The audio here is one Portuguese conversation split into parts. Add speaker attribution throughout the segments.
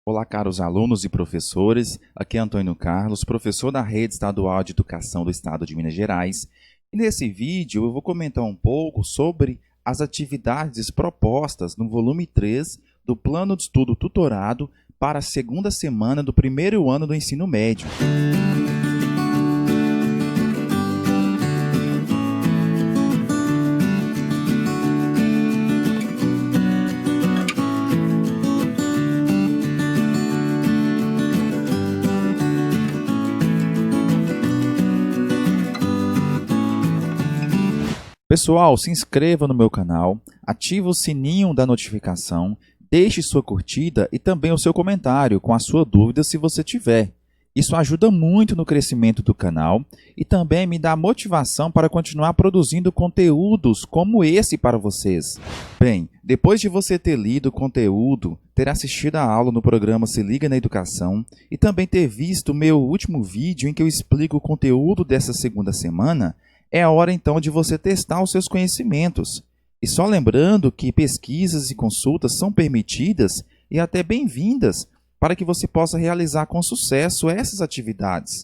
Speaker 1: Olá, caros alunos e professores. Aqui é Antônio Carlos, professor da Rede Estadual de Educação do Estado de Minas Gerais. E nesse vídeo eu vou comentar um pouco sobre as atividades propostas no volume 3 do Plano de Estudo Tutorado para a segunda semana do primeiro ano do ensino médio. Pessoal, se inscreva no meu canal, ative o sininho da notificação, deixe sua curtida e também o seu comentário com a sua dúvida se você tiver. Isso ajuda muito no crescimento do canal e também me dá motivação para continuar produzindo conteúdos como esse para vocês. Bem, depois de você ter lido o conteúdo, ter assistido a aula no programa Se Liga na Educação e também ter visto o meu último vídeo em que eu explico o conteúdo dessa segunda semana, é a hora então de você testar os seus conhecimentos. E só lembrando que pesquisas e consultas são permitidas e até bem-vindas para que você possa realizar com sucesso essas atividades.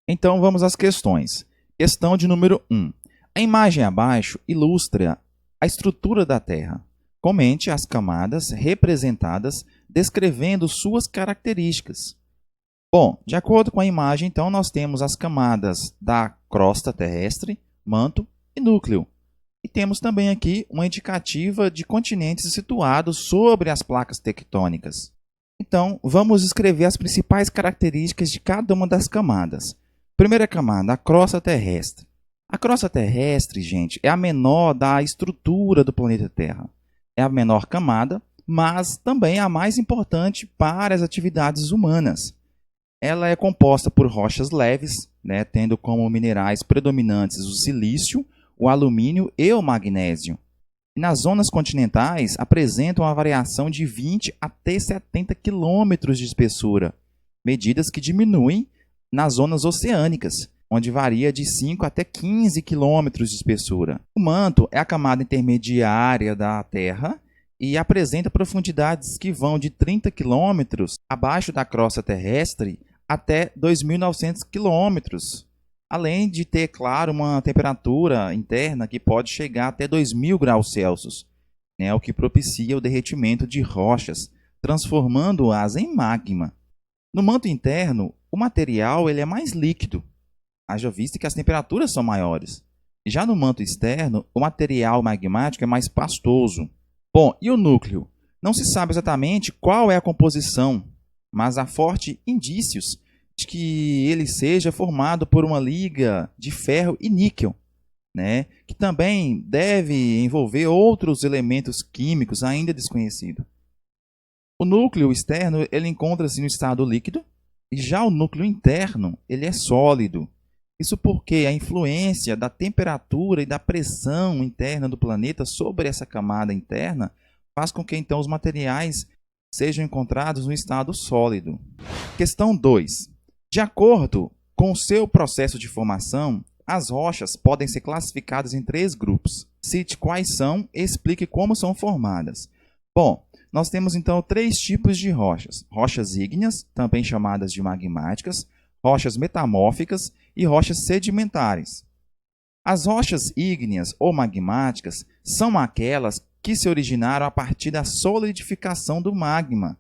Speaker 1: Então vamos às questões. Questão de número 1. A imagem abaixo ilustra a estrutura da Terra. Comente as camadas representadas descrevendo suas características. Bom, de acordo com a imagem, então, nós temos as camadas da crosta terrestre, manto e núcleo. E temos também aqui uma indicativa de continentes situados sobre as placas tectônicas. Então, vamos escrever as principais características de cada uma das camadas. Primeira camada, a crosta terrestre. A crosta terrestre, gente, é a menor da estrutura do planeta Terra. É a menor camada, mas também a mais importante para as atividades humanas. Ela é composta por rochas leves, tendo como minerais predominantes o silício, o alumínio e o magnésio. E nas zonas continentais, apresentam uma variação de 20 até 70 km de espessura, medidas que diminuem nas zonas oceânicas, onde varia de 5 até 15 km de espessura. O manto é a camada intermediária da Terra e apresenta profundidades que vão de 30 km abaixo da crosta terrestre até 2.900 km, além de ter, claro, uma temperatura interna que pode chegar até 2.000 graus Celsius, o que propicia o derretimento de rochas, transformando-as em magma. No manto interno, o material ele é mais líquido, haja vista que as temperaturas são maiores. Já no manto externo, o material magmático é mais pastoso. Bom, e o núcleo? Não se sabe exatamente qual é a composição, mas há fortes indícios de que ele seja formado por uma liga de ferro e níquel, que também deve envolver outros elementos químicos ainda desconhecidos. O núcleo externo ele encontra-se no estado líquido e já o núcleo interno ele é sólido. Isso porque a influência da temperatura e da pressão interna do planeta sobre essa camada interna faz com que então os materiais sejam encontrados no estado sólido. Questão 2. De acordo com o seu processo de formação, as rochas podem ser classificadas em 3 grupos. Cite quais são e explique como são formadas. Bom, nós temos então 3 tipos de rochas. Rochas ígneas, também chamadas de magmáticas, rochas metamórficas e rochas sedimentares. As rochas ígneas ou magmáticas são aquelas que se originaram a partir da solidificação do magma.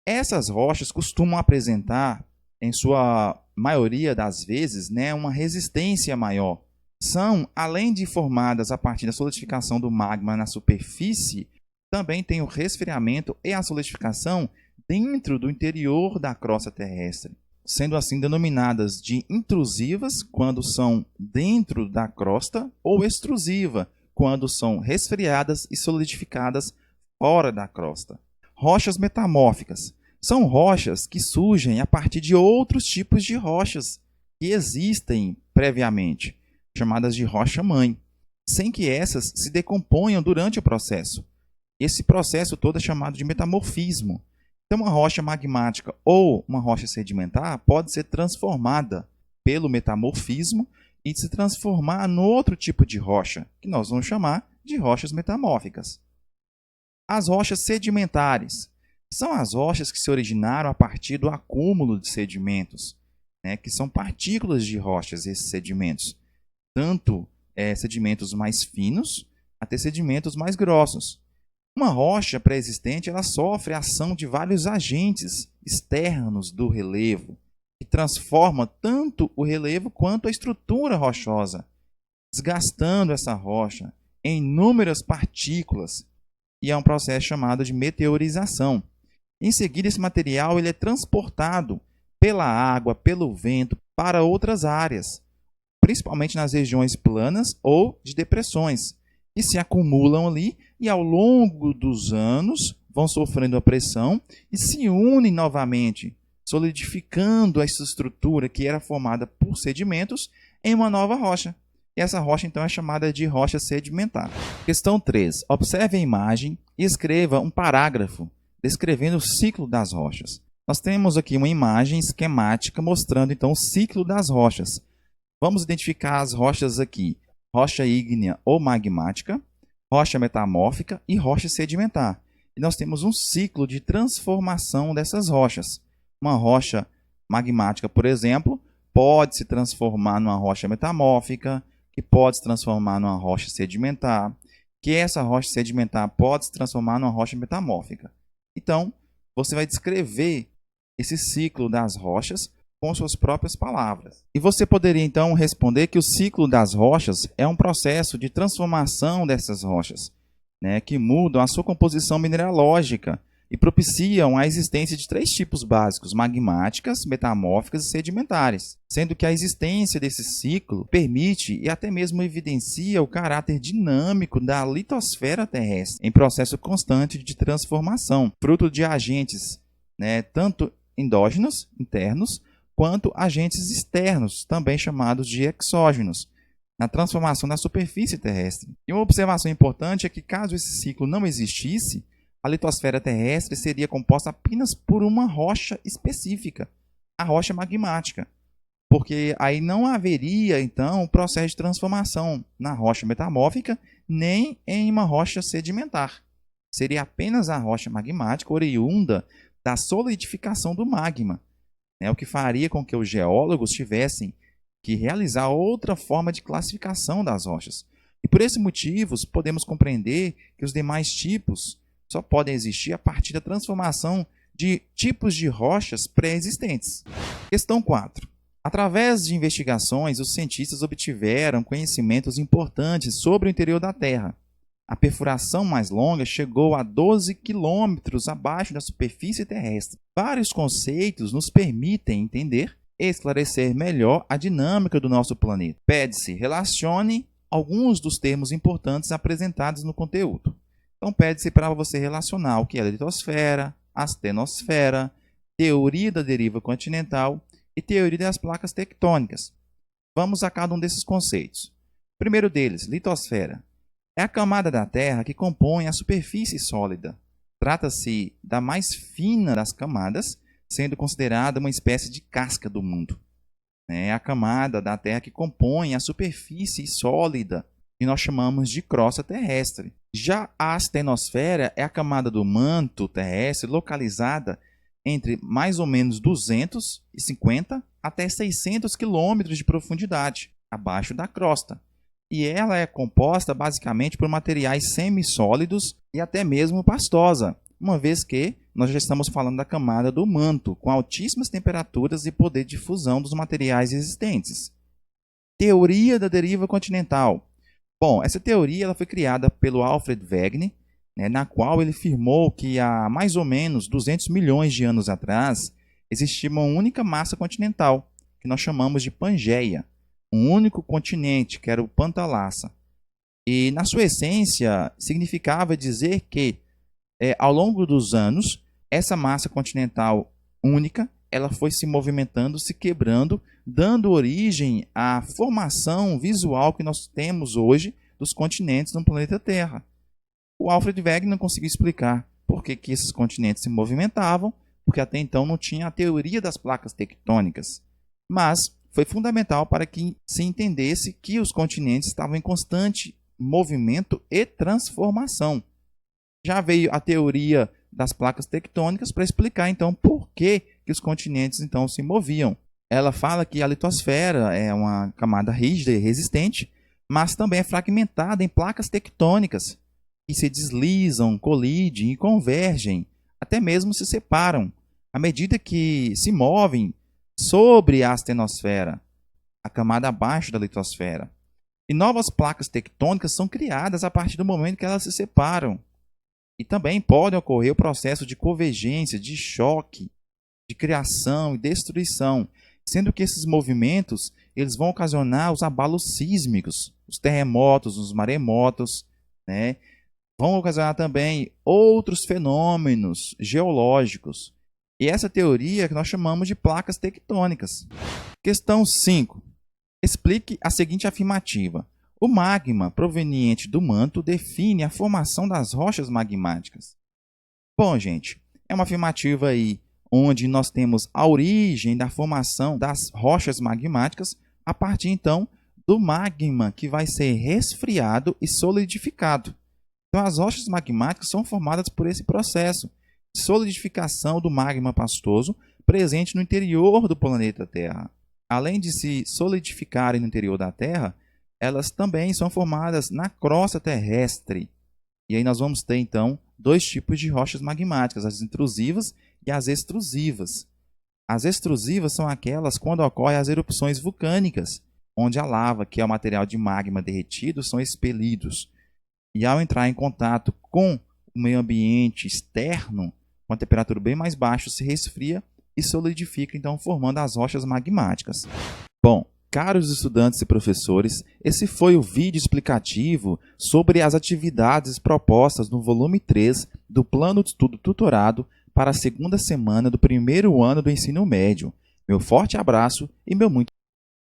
Speaker 1: Essas rochas costumam apresentar, em sua maioria das vezes, uma resistência maior. São, além de formadas a partir da solidificação do magma na superfície, também tem o resfriamento e a solidificação dentro do interior da crosta terrestre, sendo assim denominadas de intrusivas quando são dentro da crosta ou extrusiva quando são resfriadas e solidificadas fora da crosta. Rochas metamórficas são rochas que surgem a partir de outros tipos de rochas que existem previamente, chamadas de rocha-mãe, sem que essas se decomponham durante o processo. Esse processo todo é chamado de metamorfismo. Então, uma rocha magmática ou uma rocha sedimentar pode ser transformada pelo metamorfismo e se transformar em outro tipo de rocha, que nós vamos chamar de rochas metamórficas. As rochas sedimentares São as rochas que se originaram a partir do acúmulo de sedimentos, né, que são partículas de rochas, esses sedimentos. Tanto sedimentos mais finos até sedimentos mais grossos. Uma rocha pré-existente ela sofre a ação de vários agentes externos do relevo, que transforma tanto o relevo quanto a estrutura rochosa, desgastando essa rocha em inúmeras partículas, e é um processo chamado de meteorização. Em seguida, esse material ele é transportado pela água, pelo vento, para outras áreas, principalmente nas regiões planas ou de depressões, que se acumulam ali e ao longo dos anos vão sofrendo a pressão e se unem novamente, solidificando essa estrutura que era formada por sedimentos em uma nova rocha. E essa rocha então é chamada de rocha sedimentar. Questão 3. Observe a imagem e escreva um parágrafo descrevendo o ciclo das rochas. Nós temos aqui uma imagem esquemática mostrando então o ciclo das rochas. Vamos identificar as rochas aqui: rocha ígnea ou magmática, rocha metamórfica e rocha sedimentar. E nós temos um ciclo de transformação dessas rochas. Uma rocha magmática, por exemplo, pode se transformar numa rocha metamórfica, que pode se transformar numa rocha sedimentar, que essa rocha sedimentar pode se transformar numa rocha metamórfica. Então, você vai descrever esse ciclo das rochas com suas próprias palavras. E você poderia então responder que o ciclo das rochas é um processo de transformação dessas rochas, né, que mudam a sua composição mineralógica e propiciam a existência de 3 tipos básicos: magmáticas, metamórficas e sedimentares, sendo que a existência desse ciclo permite e até mesmo evidencia o caráter dinâmico da litosfera terrestre em processo constante de transformação, fruto de agentes, né, tanto endógenos, internos, quanto agentes externos, também chamados de exógenos, na transformação da superfície terrestre. E uma observação importante é que, caso esse ciclo não existisse, a litosfera terrestre seria composta apenas por uma rocha específica, a rocha magmática, porque aí não haveria, então, o processo de transformação na rocha metamórfica, nem em uma rocha sedimentar. Seria apenas a rocha magmática oriunda da solidificação do magma, né, o que faria com que os geólogos tivessem que realizar outra forma de classificação das rochas. E por esses motivos, podemos compreender que os demais tipos só podem existir a partir da transformação de tipos de rochas pré-existentes. Questão 4. Através de investigações, os cientistas obtiveram conhecimentos importantes sobre o interior da Terra. A perfuração mais longa chegou a 12 quilômetros abaixo da superfície terrestre. Vários conceitos nos permitem entender e esclarecer melhor a dinâmica do nosso planeta. Pede-se relacione alguns dos termos importantes apresentados no conteúdo. Então, pede-se para você relacionar o que é a litosfera, astenosfera, teoria da deriva continental e teoria das placas tectônicas. Vamos a cada um desses conceitos. O primeiro deles, litosfera. É a camada da Terra que compõe a superfície sólida. Trata-se da mais fina das camadas, sendo considerada uma espécie de casca do mundo. É a camada da Terra que compõe a superfície sólida, que nós chamamos de crosta terrestre. Já a astenosfera é a camada do manto terrestre localizada entre mais ou menos 250 até 600 quilômetros de profundidade, abaixo da crosta. E ela é composta basicamente por materiais semissólidos e até mesmo pastosa, uma vez que nós já estamos falando da camada do manto, com altíssimas temperaturas e poder de fusão dos materiais existentes. Teoria da deriva continental. Bom, essa teoria ela foi criada pelo Alfred Wegener, né, na qual ele afirmou que há mais ou menos 200 milhões de anos atrás existia uma única massa continental, que nós chamamos de Pangeia, um único continente, que era o Pantalassa. E, na sua essência, significava dizer que, ao longo dos anos, essa massa continental única ela foi se movimentando, se quebrando, dando origem à formação visual que nós temos hoje dos continentes no planeta Terra. O Alfred Wegener não conseguiu explicar por que esses continentes se movimentavam, porque até então não tinha a teoria das placas tectônicas. Mas foi fundamental para que se entendesse que os continentes estavam em constante movimento e transformação. Já veio a teoria das placas tectônicas para explicar então por que os continentes então se moviam. Ela fala que a litosfera é uma camada rígida e resistente, mas também é fragmentada em placas tectônicas que se deslizam, colidem e convergem, até mesmo se separam, à medida que se movem sobre a astenosfera, a camada abaixo da litosfera. E novas placas tectônicas são criadas a partir do momento que elas se separam. E também pode ocorrer o processo de convergência, de choque, de criação e destruição, sendo que esses movimentos eles vão ocasionar os abalos sísmicos, os terremotos, os maremotos, né? Vão ocasionar também outros fenômenos geológicos. E essa teoria que nós chamamos de placas tectônicas. Questão 5. Explique a seguinte afirmativa. O magma proveniente do manto define a formação das rochas magmáticas. Bom, gente, é uma afirmativa aí onde nós temos a origem da formação das rochas magmáticas a partir, então, do magma que vai ser resfriado e solidificado. Então, as rochas magmáticas são formadas por esse processo de solidificação do magma pastoso presente no interior do planeta Terra. Além de se solidificarem no interior da Terra, elas também são formadas na crosta terrestre. E aí nós vamos ter, então, dois tipos de rochas magmáticas, as intrusivas e as extrusivas. As extrusivas são aquelas quando ocorrem as erupções vulcânicas, onde a lava, que é o material de magma derretido, são expelidos. E ao entrar em contato com o meio ambiente externo, com a temperatura bem mais baixa, se resfria e solidifica, então formando as rochas magmáticas. Bom, caros estudantes e professores, esse foi o vídeo explicativo sobre as atividades propostas no volume 3 do Plano de Estudo Tutorado para a segunda semana do primeiro ano do ensino médio. Meu forte abraço e meu muito